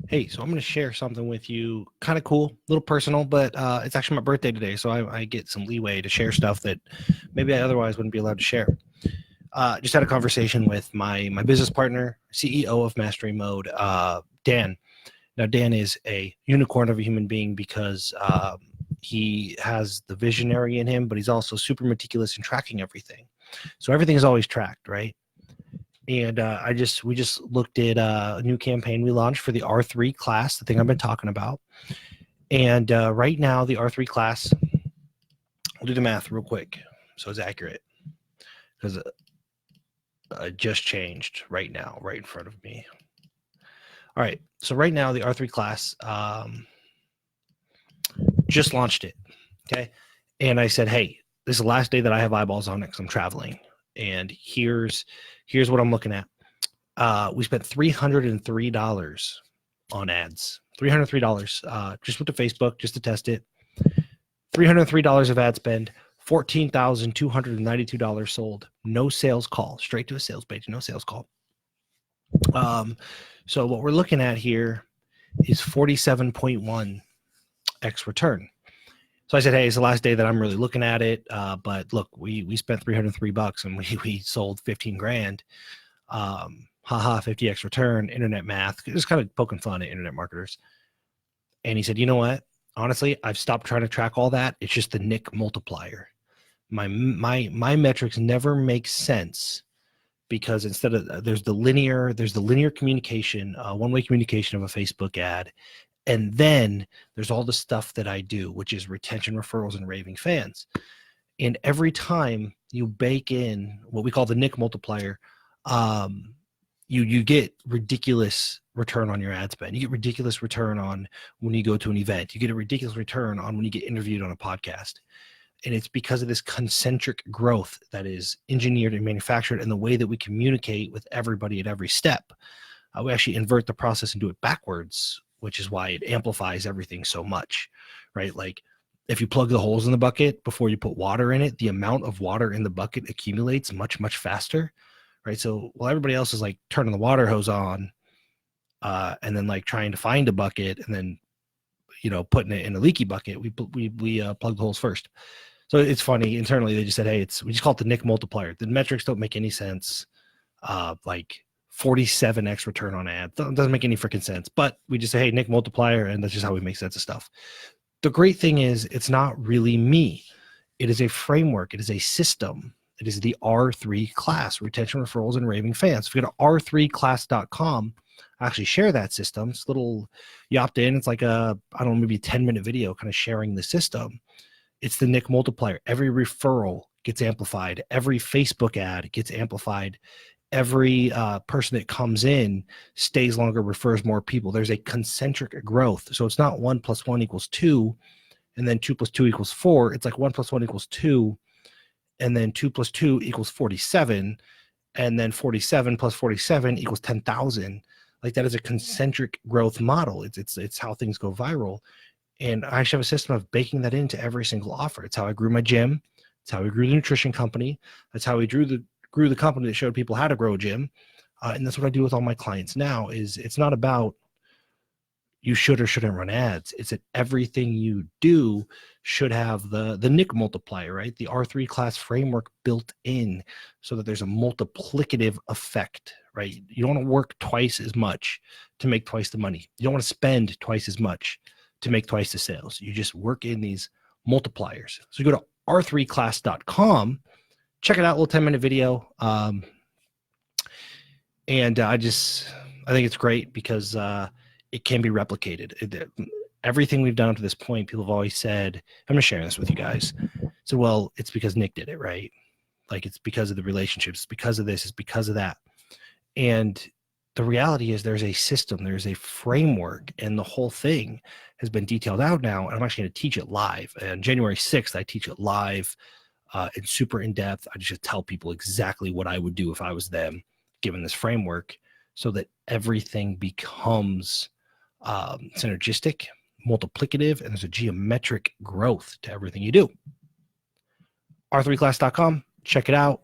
Hey, so I'm going to share something with you, kind of cool, a little personal, but it's actually my birthday today, so I get some leeway to share stuff that maybe I otherwise wouldn't be allowed to share. Just had a conversation with my business partner, CEO of Mastery Mode, Dan. Now, Dan is a unicorn of a human being because he has the visionary in him, but he's also super meticulous in tracking everything. So everything is always tracked, right? And we just looked at a new campaign we launched for the R3 class, the thing I've been talking about. And right now, the R3 class, I'll do the math real quick so it's accurate, because it just changed right now, right in front of me. All right, so right now, the R3 class just launched it, okay? And I said, hey, this is the last day that I have eyeballs on it because I'm traveling. And here's what I'm looking at. We spent $303 on ads. $303 just went to Facebook just to test it. $303 of ad spend, $14,292 sold. No sales call, straight to a sales page, no sales call. So what we're looking at here is 47.1x return. So I said, hey, it's the last day that I'm really looking at it. But look, we spent $303 and we sold 15 grand. 50x return, internet math, just kind of poking fun at internet marketers. And he said, you know what? Honestly, I've stopped trying to track all that. It's just the Nic Multiplier. My metrics never make sense because instead of there's the linear communication, one-way communication of a Facebook ad. And then there's all the stuff that I do, which is retention, referrals, and raving fans. And every time you bake in what we call the Nic Multiplier, you get ridiculous return on your ad spend. You get ridiculous return on when you go to an event. You get a ridiculous return on when you get interviewed on a podcast. And it's because of this concentric growth that is engineered and manufactured and the way that we communicate with everybody at every step. We actually invert the process and do it backwards, which is why it amplifies everything so much, right? Like if you plug the holes in the bucket before you put water in it, the amount of water in the bucket accumulates much, much faster, right? So while everybody else is like turning the water hose on and then like trying to find a bucket and then, putting it in a leaky bucket, we plug the holes first. So it's funny, internally, they just said, hey, we just call it the Nic Multiplier. The metrics don't make any sense. Like 47x return on ad. Doesn't make any freaking sense. But we just say, hey, Nic Multiplier, and that's just how we make sense of stuff. The great thing is it's not really me. It is a framework. It is a system. It is the R3 class, retention, referrals, and raving fans. If you go to r3class.com, I actually share that system. It's a little, you opt in. It's like maybe a 10-minute video kind of sharing the system. It's the Nic Multiplier. Every referral gets amplified. Every Facebook ad gets amplified. Every person that comes in stays longer, refers more people. There's a concentric growth. So it's not 1 + 1 = 2, and then 2 + 2 = 4. It's like 1 + 1 = 2, and then 2 + 2 = 47, and then 47 + 47 = 10,000. Like that is a concentric growth model. It's how things go viral. And I actually have a system of baking that into every single offer. It's how I grew my gym. It's how we grew the nutrition company. That's how we grew the company that showed people how to grow a gym. And that's what I do with all my clients now. Is it's not about you should or shouldn't run ads. It's that everything you do should have the Nic Multiplier, right? The R3 class framework built in so that there's a multiplicative effect, right? You don't want to work twice as much to make twice the money. You don't want to spend twice as much to make twice the sales. You just work in these multipliers. So you go to r3class.com, check it out, a little 10-minute video. And I think it's great because it can be replicated. Everything we've done up to this point, people have always said, I'm going to share this with you guys. So, well, it's because Nic did it, right? Like it's because of the relationships, it's because of this, it's because of that. And the reality is there's a system, there's a framework, and the whole thing has been detailed out now. And I'm actually going to teach it live. And January 6th, I teach it live and super in depth. I just tell people exactly what I would do if I was them, given this framework, so that everything becomes synergistic, multiplicative, and there's a geometric growth to everything you do. r3class.com, check it out.